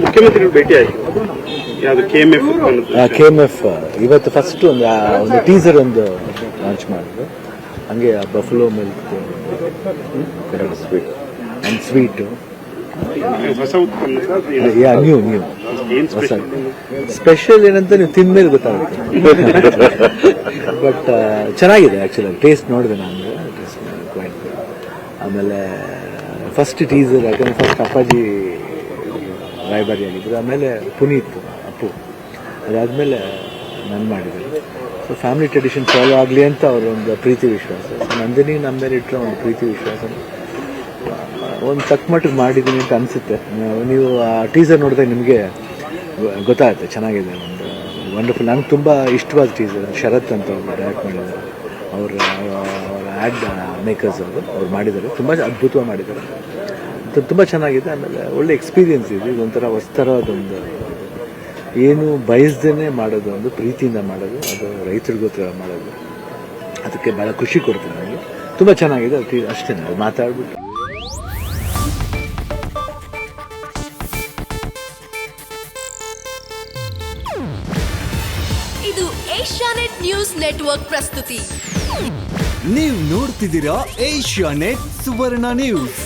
ಮುಖ್ಯಮಂತ್ರಿಗಳು ಭೇಟಿ ಆಯಿತು. ಯಾವುದು KMF ಇವತ್ತು ಫಸ್ಟ್ ಒಂದು ಟೀಸರ್ ಒಂದು ಲಾಂಚ್ ಮಾಡಿದ್ರು. ಹಂಗೆ ಬಫಲೋ ಮಿಲ್ಕ್ ಸ್ವೀಟ್ ಹೊಸ ಉತ್ಪನ್ನ ನ್ಯೂ ಹೊಸ ಸ್ಪೆಷಲ್ ಏನಂತ ನೀವು ತಿಂದ್ಮೇಲೆ ಗೊತ್ತಾಗುತ್ತೆ. ಬಟ್ ಚೆನ್ನಾಗಿದೆ ಆ್ಯಕ್ಚುಲಿ, ಟೇಸ್ಟ್ ನೋಡಿದೆ ನಾನು. ಆಮೇಲೆ ಫಸ್ಟ್ ಟೀಸರ್, ಯಾಕಂದ್ರೆ ಫಸ್ಟ್ ಅಪ್ಪಾಜಿ ರಾಯಭಾರಿ ಆಗಿದ್ರು, ಆಮೇಲೆ ಪುನೀತ್ ಅಪ್ಪು, ಅದಾದಮೇಲೆ ನಾನು ಮಾಡಿದ್ರು. ಸೊ ಫ್ಯಾಮಿಲಿ ಟ್ರೆಡಿಷನ್ ಫಾಲೋ ಆಗಲಿ ಅಂತ ಅವರೊಂದು ಪ್ರೀತಿ ವಿಶ್ವಾಸ. ಸೊ ನಂದಿನಿ ನಮ್ಮ ಮೇಲೆ ಇಟ್ಟರೆ ಒಂದು ಪ್ರೀತಿ ವಿಶ್ವಾಸ ಒಂದು ತಕ್ಕ ಮಟ್ಟಿಗೆ ಮಾಡಿದ್ದೀನಿ ಅಂತ ಅನಿಸುತ್ತೆ. ನೀವು ಆ ಟೀಸರ್ ನೋಡಿದಾಗ ನಿಮಗೆ ಗೊತ್ತಾಗುತ್ತೆ, ಚೆನ್ನಾಗಿದೆ. ಒಂದು ವಂಡರ್ಫುಲ್, ನನಗೆ ತುಂಬ ಇಷ್ಟವಾದ ಟೀಸರ್. ಶರತ್ ಅಂತ ಅವರು ಡೈರೆಕ್ಟ್ ಮಾಡಿದ್ದಾರೆ, ಅವರ ಆ್ಯಡ್ ಮೇಕರ್ಸ್ ಅವ್ರು ಮಾಡಿದ್ದಾರೆ, ತುಂಬ ಅದ್ಭುತವಾಗಿ ಮಾಡಿದ್ದಾರೆ, ತುಂಬ ಚೆನ್ನಾಗಿದೆ. ಆಮೇಲೆ ಒಳ್ಳೆ ಎಕ್ಸ್ಪೀರಿಯನ್ಸ್ ಇದೆ. ಇದೊಂಥರ ಹೊಸತರವಾದೊಂದು, ಏನು ಬಯಸ್ದೇ ಮಾಡೋದು, ಒಂದು ಪ್ರೀತಿಯಿಂದ ಮಾಡೋದು, ಅದು ರೈತರಿಗೋಸ್ಕರ ಮಾಡೋದು, ಅದಕ್ಕೆ ಭಾಳ ಖುಷಿ ಕೊಡ್ತೀನಿ ನನಗೆ. ತುಂಬ ಚೆನ್ನಾಗಿದೆ. ಅದು ಅಷ್ಟೇ, ಅದು ಮಾತಾಡ್ಬಿಟ್ಟು. ಇದು ಏಷ್ಯಾನೆಟ್ ನ್ಯೂಸ್ ನೆಟ್ವರ್ಕ್ ಪ್ರಸ್ತುತಿ. ನೀವು ನೋಡ್ತಿದ್ದೀರಾ ಏಷ್ಯಾನೆಟ್ ಸುವರ್ಣ ನ್ಯೂಸ್.